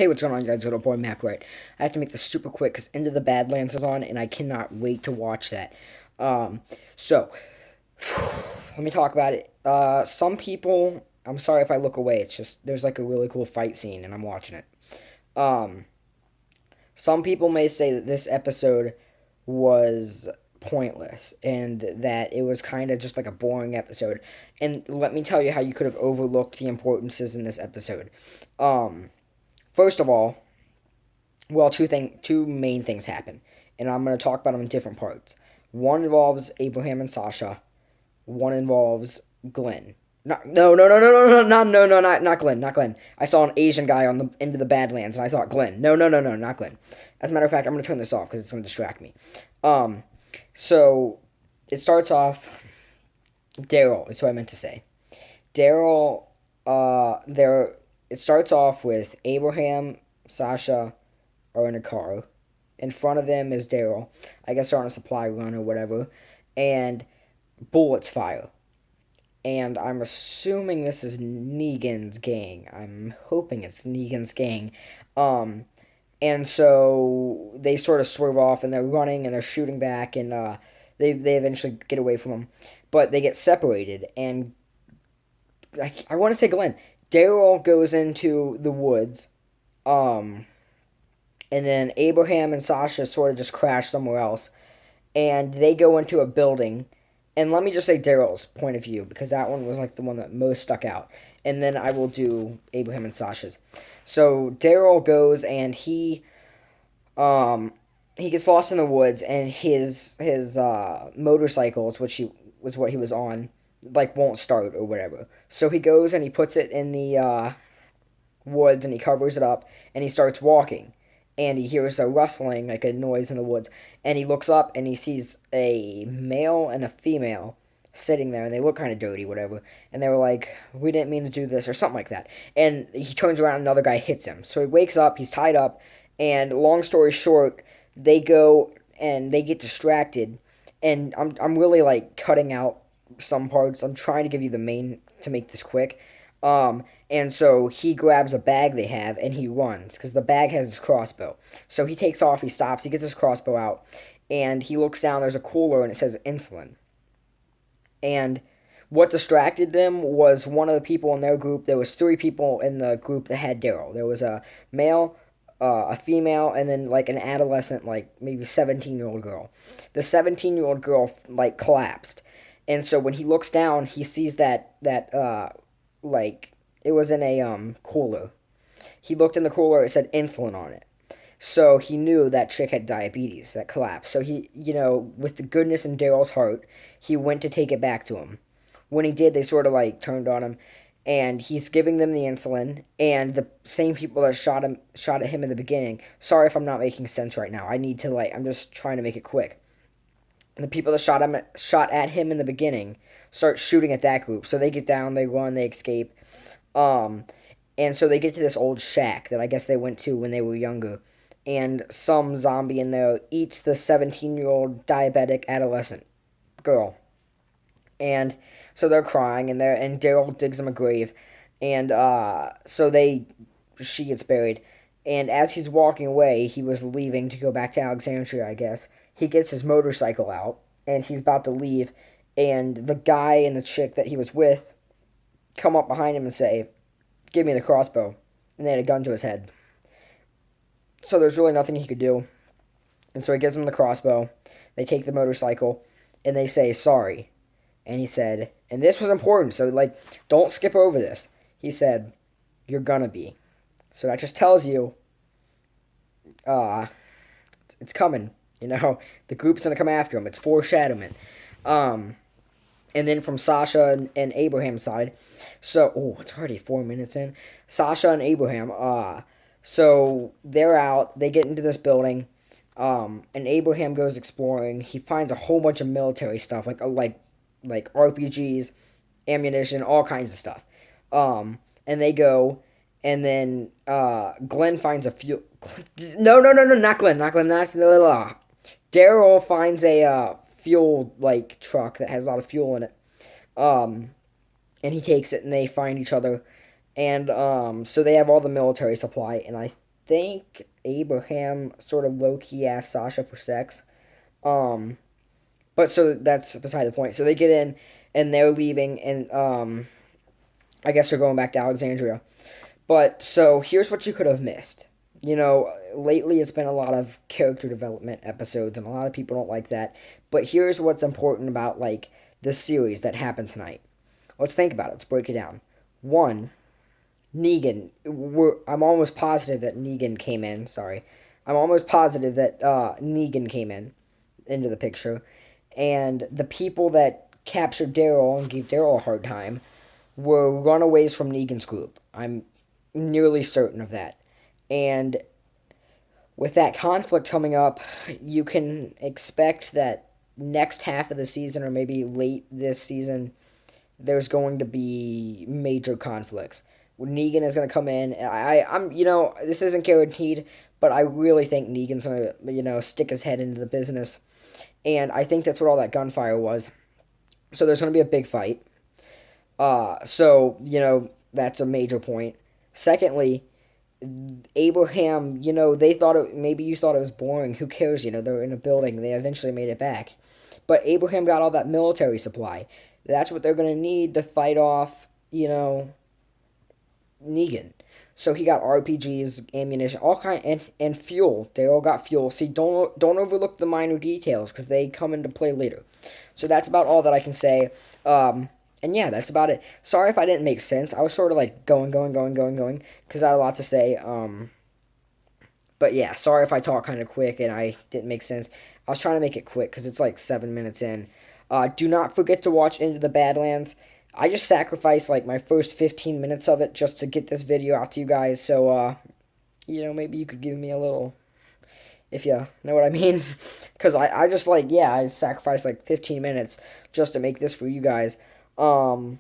Hey, what's going on, guys? Little boy Map right. I have to make this super quick because Into the Badlands is on, and I cannot wait to watch that. Um, so let me talk about it. Some people, I'm sorry if I look away. It's just there's like a really cool fight scene, and I'm watching it. Um, some people may say that this episode was pointless and that it was kind of just like a boring episode. And let me tell you how you could have overlooked the importances in this episode. Um, First of all, well, two main things happen, and I'm going to talk about them in different parts. One involves Abraham and Sasha. One involves Glenn. Not Glenn, not Glenn. I saw an Asian guy on the end of the Badlands, and I thought Glenn. No, not Glenn. As a matter of fact, I'm going to turn this off because it's going to distract me. Um, so it starts off. Daryl is what I meant to say. Daryl, there. It starts off with Abraham, Sasha, are in a car. In front of them is Daryl. I guess they're on a supply run or whatever. And bullets fire. And I'm assuming this is Negan's gang. I'm hoping it's Negan's gang. Um, and so they sort of swerve off and they're running and they're shooting back and they eventually get away from them. But they get separated and I want to say Glenn. Daryl goes into the woods. Um, and then Abraham and Sasha sort of just crash somewhere else, and they go into a building. And let me just say Daryl's point of view because that one was like the one that most stuck out. And then I will do Abraham and Sasha's. So Daryl goes and he gets lost in the woods, and his motorcycles, which he was what he was on, like won't start or whatever. So he goes and he puts it in the woods and he covers it up and he starts walking and he hears a rustling, like a noise in the woods, and he looks up and he sees a male and a female sitting there, and they look kind of dirty, whatever, and they were like, we didn't mean to do this, or something like that, and he turns around and another guy hits him, so he wakes up, he's tied up, and long story short, they go and they get distracted, and I'm really, like, cutting out some parts. I'm trying to give you the main to make this quick. And so he grabs a bag they have and he runs because the bag has his crossbow. So he takes off, he stops, he gets his crossbow out, and he looks down. There's a cooler and it says insulin. And what distracted them was one of the people in their group. There was three people in the group that had Daryl. There was a male, a female, and then like an adolescent, like maybe 17-year-old girl. The 17-year-old girl like collapsed, and so when he looks down, he sees that like it was in a cooler. He looked in the cooler, it said insulin on it. So he knew that chick had diabetes that collapsed. So he, with the goodness in Daryl's heart, he went to take it back to him. When he did, they sort of like turned on him, and he's giving them the insulin. And the same people that shot at him in the beginning. Sorry if I'm not making sense right now. I'm just trying to make it quick. And the people that shot at him in the beginning start shooting at that group. So they get down, they run, they escape. Um, and so they get to this old shack that I guess they went to when they were younger. And some zombie in there eats the 17-year-old diabetic adolescent girl. And so they're crying, and Daryl digs them a grave. And she gets buried. And as he's walking away, he was leaving to go back to Alexandria, I guess. He gets his motorcycle out, and he's about to leave. And the guy and the chick that he was with come up behind him and say, give me the crossbow. And they had a gun to his head. So there's really nothing he could do. And so he gives him the crossbow. They take the motorcycle, and they say, sorry. And he said, and this was important, so, like, don't skip over this. He said, you're gonna be. So that just tells you, it's coming. The group's gonna come after him. It's foreshadowing. And then from Sasha and Abraham's side, it's already 4 minutes in. Sasha and Abraham, so they're out. They get into this building, and Abraham goes exploring. He finds a whole bunch of military stuff, like RPGs, ammunition, all kinds of stuff. And they go, and then Glenn finds a fuel. No, not Glenn, Daryl finds a fuel truck that has a lot of fuel in it. And he takes it, and they find each other, and so they have all the military supply, and think Abraham sort of low key asked Sasha for sex. Um, but so that's beside the point. So they get in and they're leaving, and I guess they're going back to Alexandria. But so here's what you could have missed. Lately it's been a lot of character development episodes, and a lot of people don't like that. But here's what's important about like this series that happened tonight. Let's think about it. Let's break it down. One, Negan. I'm almost positive that Negan came in. Sorry, I'm almost positive that Negan came in into the picture, and the people that captured Daryl and gave Daryl a hard time were runaways from Negan's group. I'm nearly certain of that. And with that conflict coming up, you can expect that next half of the season or maybe late this season, there's going to be major conflicts. Negan is going to come in. I'm, this isn't guaranteed, but I really think Negan's going to, stick his head into the business. And I think that's what all that gunfire was. So there's going to be a big fight. That's a major point. Secondly, Abraham, they thought maybe you thought it was boring. Who cares? They're in a building. They eventually made it back. But Abraham got all that military supply. That's what they're going to need to fight off, Negan. So he got RPGs, ammunition, all kind, and fuel. They all got fuel. See, don't overlook the minor details because they come into play later. So that's about all that I can say. And yeah, that's about it. Sorry if I didn't make sense. I was sort of like going, because I had a lot to say. But yeah, sorry if I talk kind of quick and I didn't make sense. I was trying to make it quick because it's like 7 minutes in. Do not forget to watch Into the Badlands. I just sacrificed like my first 15 minutes of it just to get this video out to you guys. So, maybe you could give me a little, if you know what I mean. Because I just I sacrificed like 15 minutes just to make this for you guys. And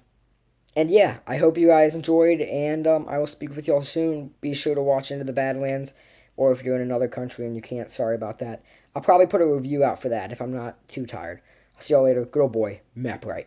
yeah, I hope you guys enjoyed, and I will speak with y'all soon. Be sure to watch Into the Badlands, or if you're in another country and you can't, sorry about that. I'll probably put a review out for that if I'm not too tired. I'll see y'all later. Good old boy, Map Right.